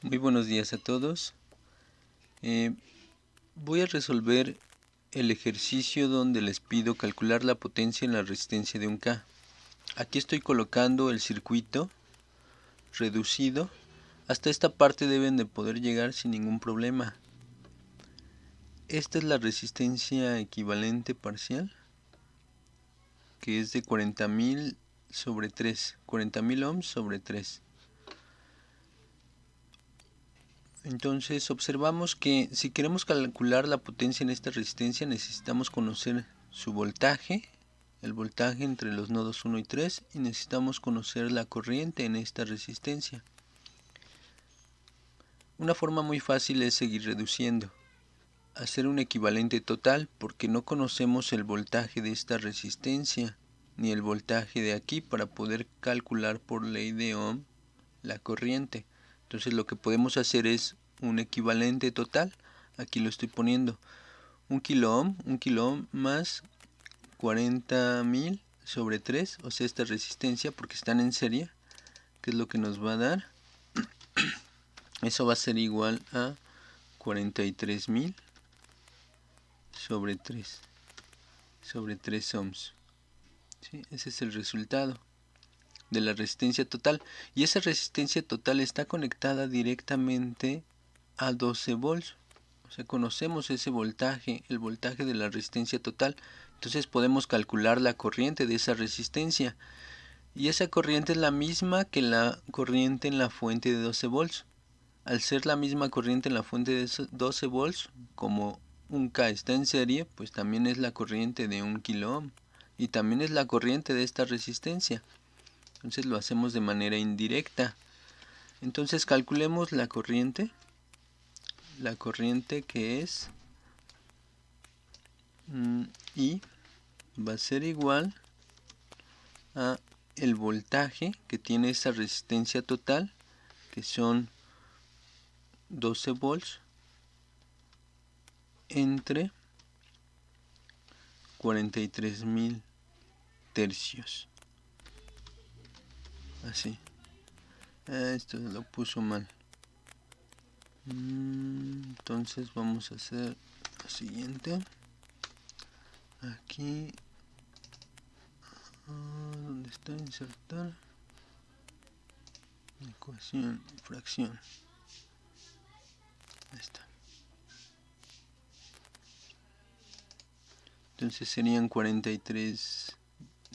Muy buenos días a todos. Voy a resolver el ejercicio donde les pido calcular la potencia en la resistencia de un K. Aquí estoy colocando el circuito reducido. Hasta esta parte deben de poder llegar sin ningún problema. Esta es la resistencia equivalente parcial, que es de 40.000 sobre 3, 40.000 ohms sobre 3. Entonces observamos que si queremos calcular la potencia en esta resistencia necesitamos conocer su voltaje, el voltaje entre los nodos 1 y 3, y necesitamos conocer la corriente en esta resistencia. Una forma muy fácil es seguir reduciendo, hacer un equivalente total, porque no conocemos el voltaje de esta resistencia ni el voltaje de aquí para poder calcular por ley de Ohm la corriente. Entonces lo que podemos hacer es un equivalente total. Aquí lo estoy poniendo. 1 kilo ohm más 40.000 sobre 3, o sea esta resistencia, porque están en serie, que es lo que nos va a dar. Eso va a ser igual a 43.000 sobre 3 ohms. ¿Sí? Ese es el resultado de la resistencia total, y esa resistencia total está conectada directamente a 12 volts. O sea, conocemos ese voltaje, el voltaje de la resistencia total. Entonces podemos calcular la corriente de esa resistencia, y esa corriente es la misma que la corriente en la fuente de 12 volts. Al ser la misma corriente en la fuente de 12 volts, como un K está en serie, pues también es la corriente de 1 kilo ohm, y también es la corriente de esta resistencia. Entonces lo hacemos de manera indirecta. Entonces calculemos la corriente que es I va a ser igual a el voltaje que tiene esa resistencia total, que son 12 volts, entre 43.000 tercios. Así. Esto lo puso mal. Entonces vamos a hacer lo siguiente. Aquí, ¿dónde está? Insertar ecuación, fracción. Ahí está. Entonces serían 43,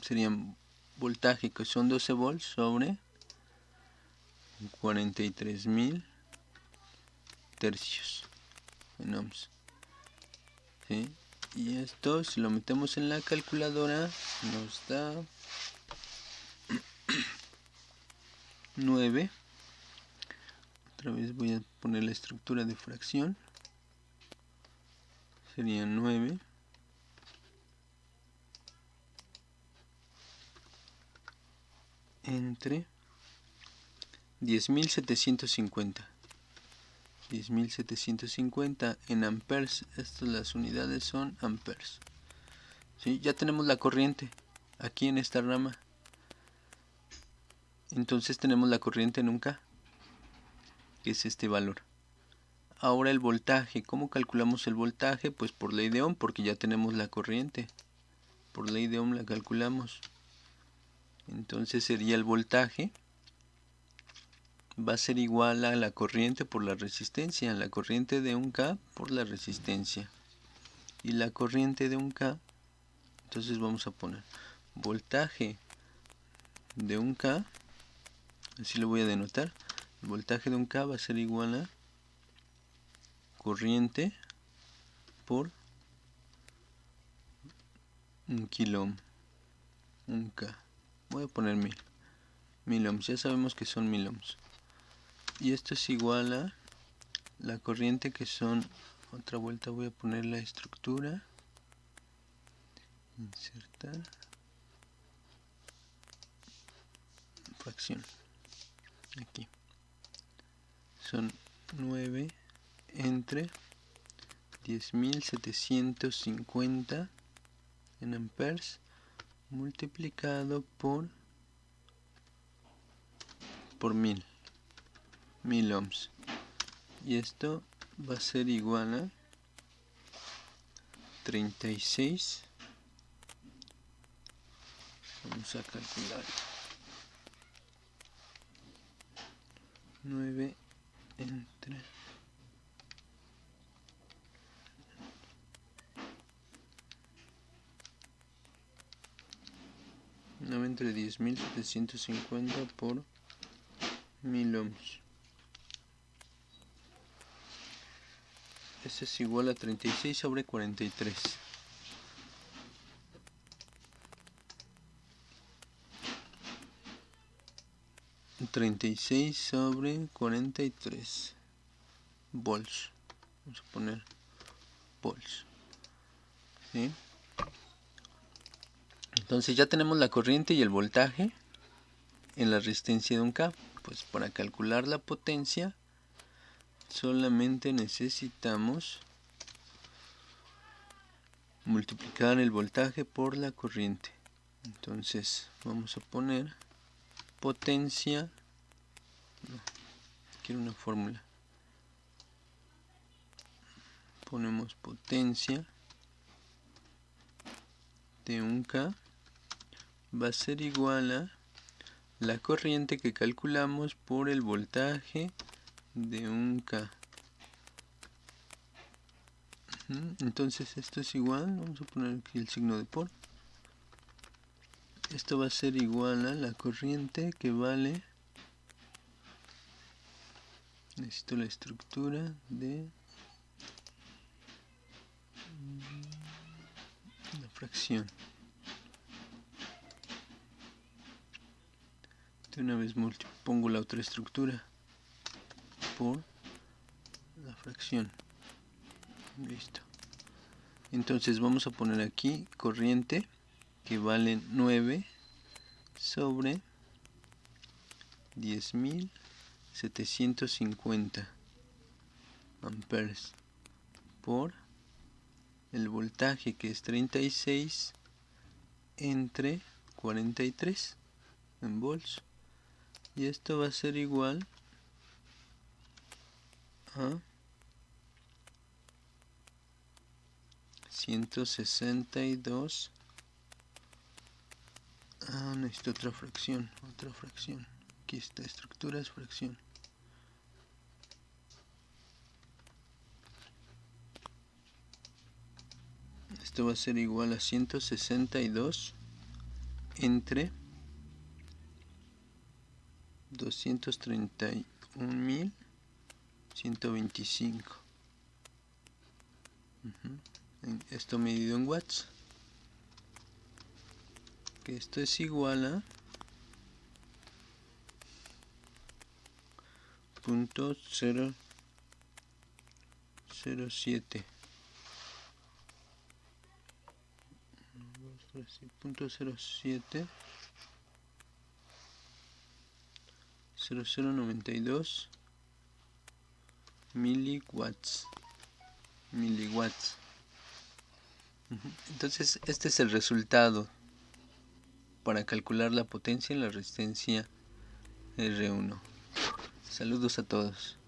serían voltaje, que son 12 volts sobre 43.000 tercios en ohms. ¿Sí? Y esto, si lo metemos en la calculadora, nos da 9. Otra vez voy a poner la estructura de fracción. Sería 9 entre 10.750. 10.750 en amperes. Estas las unidades son amperes. ¿Sí? Ya tenemos la corriente aquí en esta rama. Entonces tenemos la corriente en un K, que es este valor. Ahora el voltaje. ¿Cómo calculamos el voltaje? Pues por ley de Ohm, porque ya tenemos la corriente. Por ley de Ohm la calculamos. Entonces sería el voltaje va a ser igual a la corriente por la resistencia. La corriente de un K por la resistencia. Y la corriente de un K, entonces vamos a poner voltaje de un K, así lo voy a denotar. El voltaje de un K va a ser igual a corriente por un kilo ohm, un K. Voy a poner 1000 ohms, ya sabemos que son 1000 ohms. Y esto es igual a la corriente, que son, otra vuelta voy a poner la estructura, insertar, fracción, aquí, son 9 entre 10.750 en amperes multiplicado por 1000 ohms. y esto va a ser igual a 36. Vamos a calcular 9 entre 10.750 por 1000 ohms. Eso es igual a 36 sobre 43. sobre 43 volts. Vamos a poner volts. ¿Sí? Entonces ya tenemos la corriente y el voltaje en la resistencia de un K. Pues para calcular la potencia solamente necesitamos multiplicar el voltaje por la corriente. Entonces vamos a poner potencia, no, quiero una fórmula, ponemos potencia de un K va a ser igual a la corriente que calculamos por el voltaje de un K. Entonces esto es igual, vamos a poner aquí el signo de por. Esto va a ser igual a la corriente que vale, necesito la estructura de la fracción. De una vez pongo la otra estructura por la fracción. Listo. Entonces vamos a poner aquí corriente que vale 9 sobre 10.750 amperes por el voltaje que es 36 entre 43 en volts, y esto va a ser igual a 162. Necesito otra fracción. Aquí está, estructura es fracción. Esto va a ser igual a 162 entre 231.125. Esto medido en watts. Que esto es igual a 0.007 0092 miliwatts. Entonces este es el resultado para calcular la potencia en la resistencia R1. Saludos a todos.